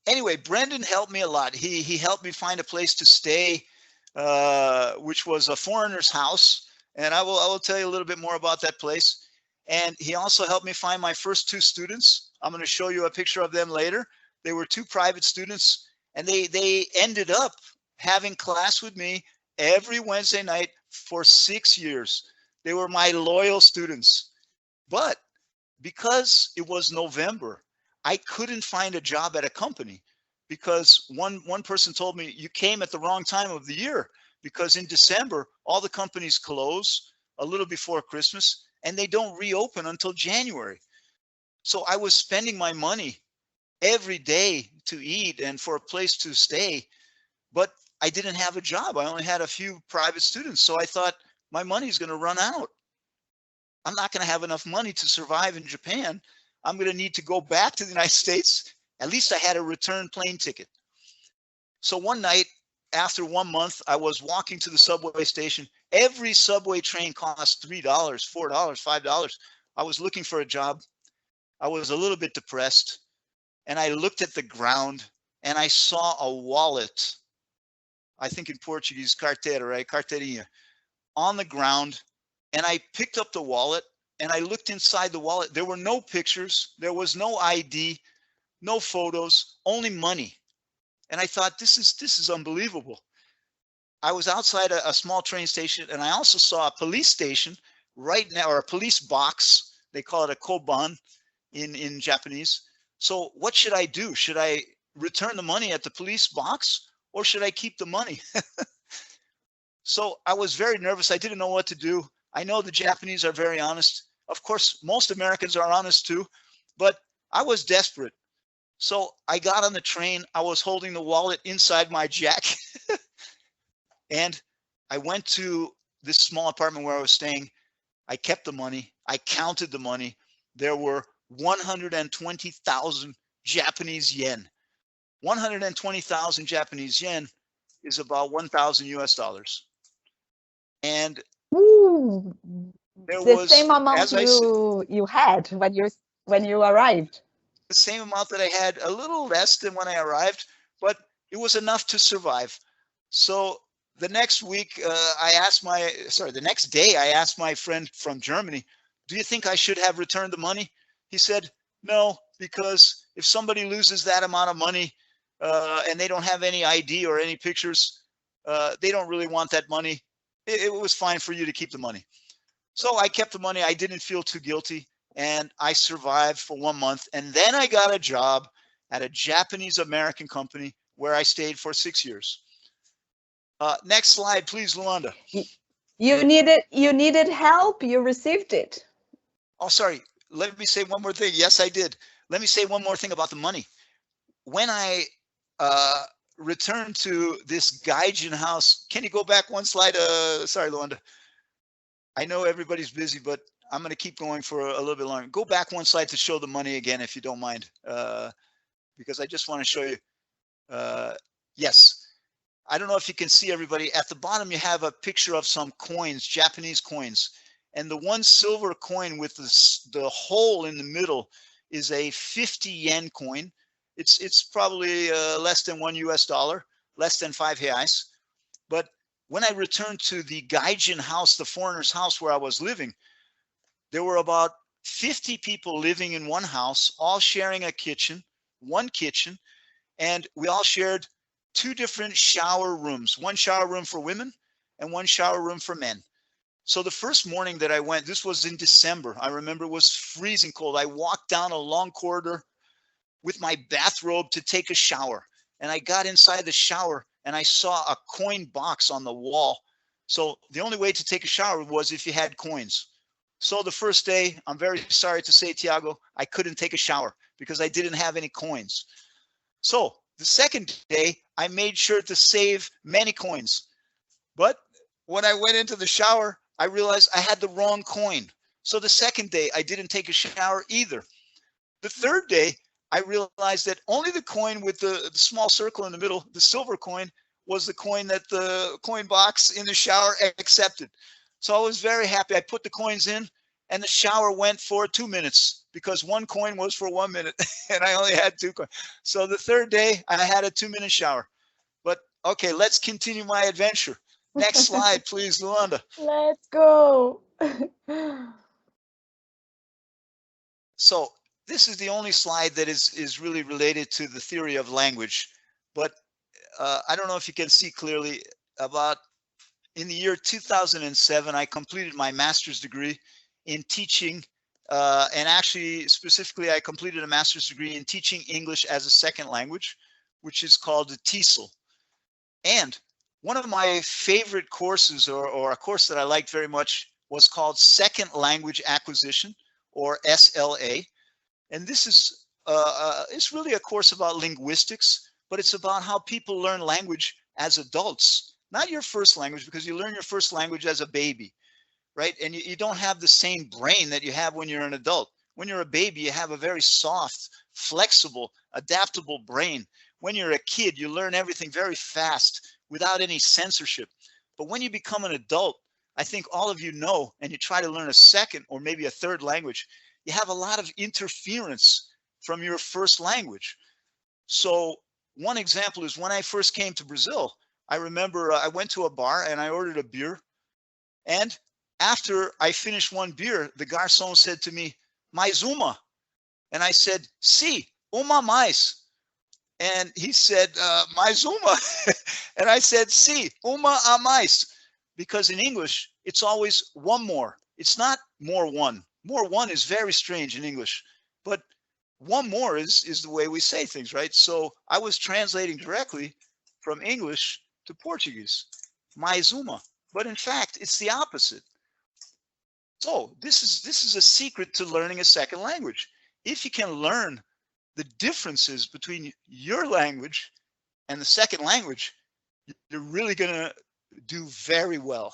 anyway, Brendan helped me a lot. He helped me find a place to stay, which was a foreigner's house, and I will tell you a little bit more about that place. And he also helped me find my first two students. I'm going to show you a picture of them later. They were two private students, and they ended up having class with me every Wednesday night for 6 years. They were my loyal students. But because it was November, I couldn't find a job at a company because one person told me, you came at the wrong time of the year, because in December all the companies close a little before Christmas and they don't reopen until January. So I was spending my money every day to eat and for a place to stay, but I didn't have a job. I only had a few private students. So I thought, my money's going to run out. I'm not going to have enough money to survive in Japan. I'm going to need to go back to the United States. At least I had a return plane ticket. So one night, after 1 month, I was walking to the subway station. Every subway train costs $3, $4, $5. I was looking for a job. I was a little bit depressed, and I looked at the ground and I saw a wallet. I think in Portuguese, carteira, right? Carteirinha, on the ground. And I picked up the wallet and I looked inside the wallet. There were no pictures. There was no ID, no photos, only money. And I thought, this is unbelievable. I was outside a small train station, and I also saw a police station right now, or a police box. They call it a koban in Japanese. So what should I do? Should I return the money at the police box, or should I keep the money? So I was very nervous. I didn't know what to do. I know the Japanese are very honest. Of course, most Americans are honest too, but I was desperate. So I got on the train. I was holding the wallet inside my jacket. And I went to this small apartment where I was staying. I kept the money. I counted the money. There were 120,000 Japanese yen. 120,000 Japanese yen is about 1,000 US dollars. And Ooh, there the was, same amount as I said, you had when you arrived. the same amount that I had, a little less than when I arrived, but it was enough to survive. So the next week, the next day, I asked my friend from Germany, do you think I should have returned the money? He said, no, because if somebody loses that amount of money and they don't have any ID or any pictures, they don't really want that money. It was fine for you to keep the money. So I kept the money. I didn't feel too guilty, and I survived for 1 month. And then I got a job at a Japanese American company where I stayed for 6 years. Next slide, please, Luanda. You needed help. You received it. Oh, sorry. Let me say one more thing. Yes, I did. Let me say one more thing about the money. When I returned to this gaijin house, can you go back one slide? Sorry, Luanda. I know everybody's busy, but I'm going to keep going for a little bit longer. Go back one slide to show the money again, if you don't mind, because I just want to show you. Yes. I don't know if you can see, everybody. At the bottom, you have a picture of some coins, Japanese coins. And the one silver coin with the hole in the middle is a 50 yen coin. It's probably less than $1 US, less than 5 reais. But when I returned to the gaijin house, the foreigner's house where I was living, there were about 50 people living in one house, all sharing a kitchen, one kitchen, and we all shared 2 different shower rooms, one shower room for women and one shower room for men. So the first morning that I went, this was in December. I remember it was freezing cold. I walked down a long corridor with my bathrobe to take a shower. And I got inside the shower and I saw a coin box on the wall. So the only way to take a shower was if you had coins. So the first day, I'm very sorry to say, Tiago, I couldn't take a shower because I didn't have any coins. So the second day, I made sure to save many coins. But when I went into the shower, I realized I had the wrong coin. So the second day, I didn't take a shower either. The third day, I realized that only the coin with the small circle in the middle, the silver coin, was the coin that the coin box in the shower accepted. So I was very happy. I put the coins in, and the shower went for 2 minutes because one coin was for 1 minute and I only had 2 coins. So the third day I had a 2-minute shower. But okay, let's continue my adventure. Next slide, please, Luanda. Let's go. So this is the only slide that is really related to the theory of language. But I don't know if you can see clearly. About in the year 2007, I completed my master's degree in teaching, and actually specifically I completed a master's degree in teaching English as a second language, which is called the TESOL. And one of my favorite courses, or a course that I liked very much, was called Second Language Acquisition, or SLA. And this is it's really a course about linguistics, but it's about how people learn language as adults. Not your first language, because you learn your first language as a baby, right? And you don't have the same brain that you have when you're an adult. When you're a baby, you have a very soft, flexible, adaptable brain. When you're a kid, you learn everything very fast without any censorship. But when you become an adult, I think all of you know, and you try to learn a second or maybe a third language, you have a lot of interference from your first language. So one example is when I first came to Brazil, I remember I went to a bar and I ordered a beer. And after I finished one beer, the garçon said to me, "Mais uma." And I said, "Si, uma mais." And he said, "Mais uma." And I said, "Si, uma a mais." Because in English, it's always one more. It's not more one. More one is very strange in English. But one more is the way we say things, right? So I was translating directly from English to Portuguese, mais uma. But in fact, it's the opposite. So this is a secret to learning a second language. If you can learn the differences between your language and the second language, you're really going to do very well.